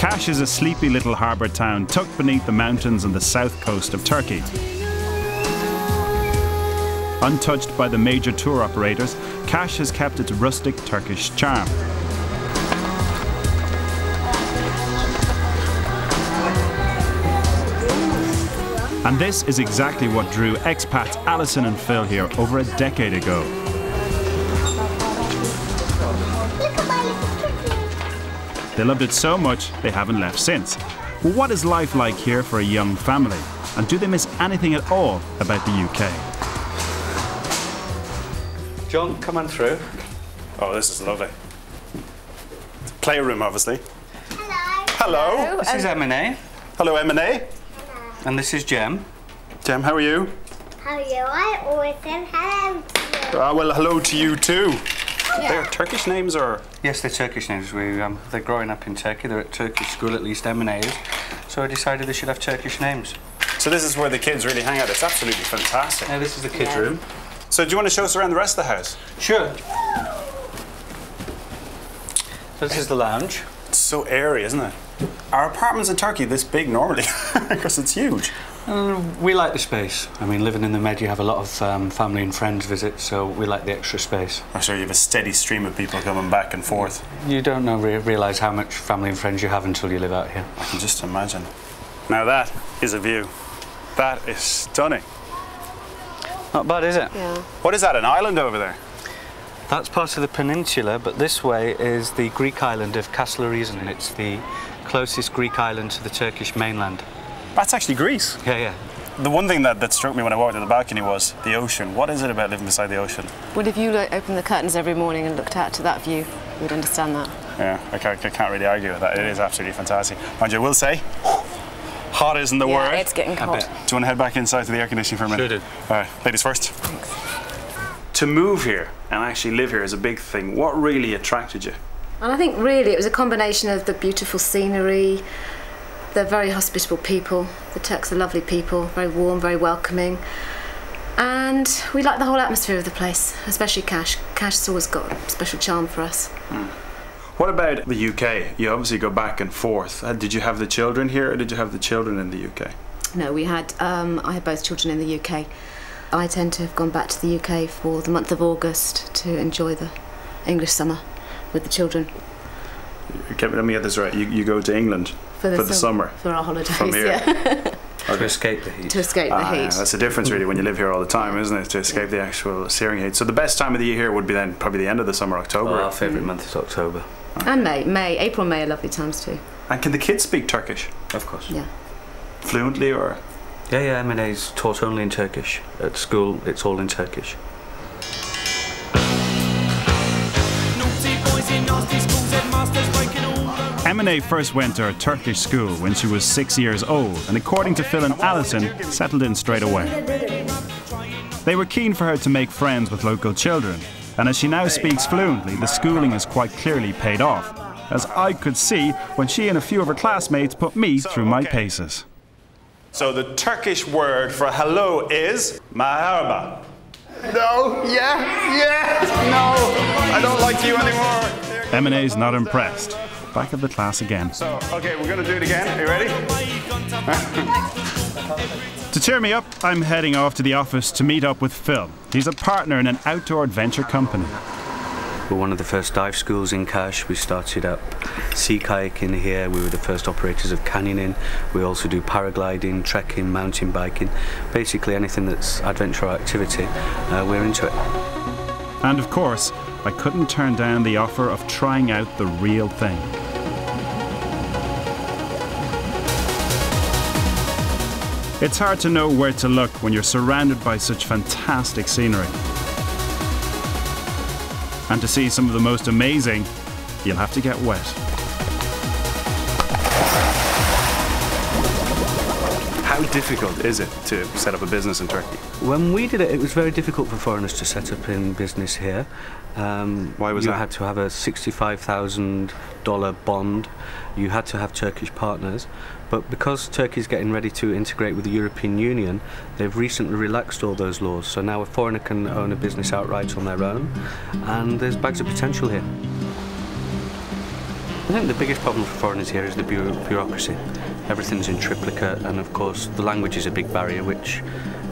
Kaş is a sleepy little harbour town tucked beneath the mountains on the south coast of Turkey. Untouched by the major tour operators, Kaş has kept its rustic Turkish charm. And this is exactly what drew expats Alison and Phil here over a decade ago. They loved it so much, they haven't left since. Well, what is life like here for a young family? And do they miss anything at all about the UK? John, come on through. Oh, this is lovely. It's a playroom, obviously. Hello. Hello. This is M&A. Hello, M&A. And this is Jem. Jem, how are you? How are you? I always said hello to you. Well, hello to you too. Yeah. They're Turkish names, or? Yes, they're Turkish names. They're growing up in Turkey. They're at Turkish school, at least M&A is. So I decided they should have Turkish names. So this is where the kids really hang out. It's absolutely fantastic. Now, this is the kids' room. So do you want to show us around the rest of the house? Sure. So this is the lounge. It's so airy, isn't it? Are apartments in Turkey this big normally? Because it's huge. We like the space. I mean, living in the Med, you have a lot of family and friends visit, so we like the extra space. I'm sure you have a steady stream of people coming back and forth. You don't realise how much family and friends you have until you live out here. I can just imagine. Now that is a view. That is stunning. Not bad, is it? Yeah. What is that, an island over there? That's part of the peninsula, but this way is the Greek island of Kaslarison. It's the closest Greek island to the Turkish mainland. That's actually Greece. Yeah, yeah. The one thing that struck me when I walked to the balcony was the ocean. What is it about living beside the ocean? Well, if you opened the curtains every morning and looked out to that view, you would understand that. Yeah, I can't really argue with that. It is absolutely fantastic. Mind you, I will say, hot isn't the word. Yeah, it's getting hot. Do you want to head back inside to the air conditioning for a minute? Sure do. All right, ladies first. Thanks. To move here and actually live here is a big thing. What really attracted you? And I think really it was a combination of the beautiful scenery. They're very hospitable people. The Turks are lovely people, very warm, very welcoming. And we like the whole atmosphere of the place, especially Kaş. Kaş's always got a special charm for us. What about the UK? You obviously go back and forth. Did you have the children here or did you have the children in the UK? No, I had both children in the UK. I tend to have gone back to the UK for the month of August to enjoy the English summer with the children. Okay, let me get this right. You go to England for the summer? For our holidays, from here. yeah. To escape the heat. To escape the heat. Yeah, that's the difference really when you live here all the time, isn't it? To escape the actual searing heat. So the best time of the year here would be then probably the end of the summer, October. Our favourite month is October. Okay. And May. April and May are lovely times too. And can the kids speak Turkish? Of course. Yeah. Fluently or? Yeah, M&A is taught only in Turkish. At school, it's all in Turkish. M&A first went to her Turkish school when she was 6 years old, and according to Phil and Alison, settled in straight away. They were keen for her to make friends with local children, and as she now speaks fluently, the schooling has quite clearly paid off, as I could see when she and a few of her classmates put me through my paces. So the Turkish word for hello is merhaba. No, yes, no, I don't like you anymore. M&A's not impressed. Back of the class again. So, okay, we're going to do it again. Are you ready? To cheer me up, I'm heading off to the office to meet up with Phil. He's a partner in an outdoor adventure company. We're one of the first dive schools in Kaş. We started up sea kayaking here. We were the first operators of canyoning. We also do paragliding, trekking, mountain biking. Basically anything that's adventure or activity, we're into it. And of course, I couldn't turn down the offer of trying out the real thing. It's hard to know where to look when you're surrounded by such fantastic scenery. And to see some of the most amazing, you'll have to get wet. How difficult is it to set up a business in Turkey? When we did it, it was very difficult for foreigners to set up in business here. Why was that? You had to have a $65,000 bond. You had to have Turkish partners. But because Turkey's getting ready to integrate with the European Union, they've recently relaxed all those laws. So now a foreigner can own a business outright on their own. And there's bags of potential here. I think the biggest problem for foreigners here is the bureaucracy. Everything's in triplicate, and of course the language is a big barrier, which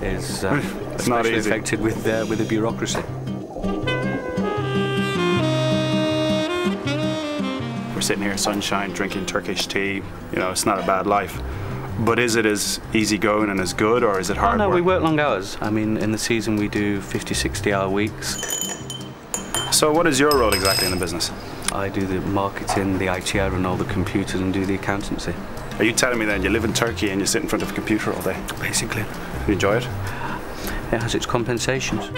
is it's not easy. affected with the bureaucracy. We're sitting here, sunshine, drinking Turkish tea. You know, it's not a bad life. But is it as easygoing and as good, or is it hard no, work? we work long hours. I mean, in the season we do 50, 60-hour weeks. So what is your role exactly in the business? I do the marketing, the IT, I run all the computers and do the accountancy. Are you telling me then you live in Turkey and you sit in front of a computer all day? Basically. You enjoy it? It has its compensations.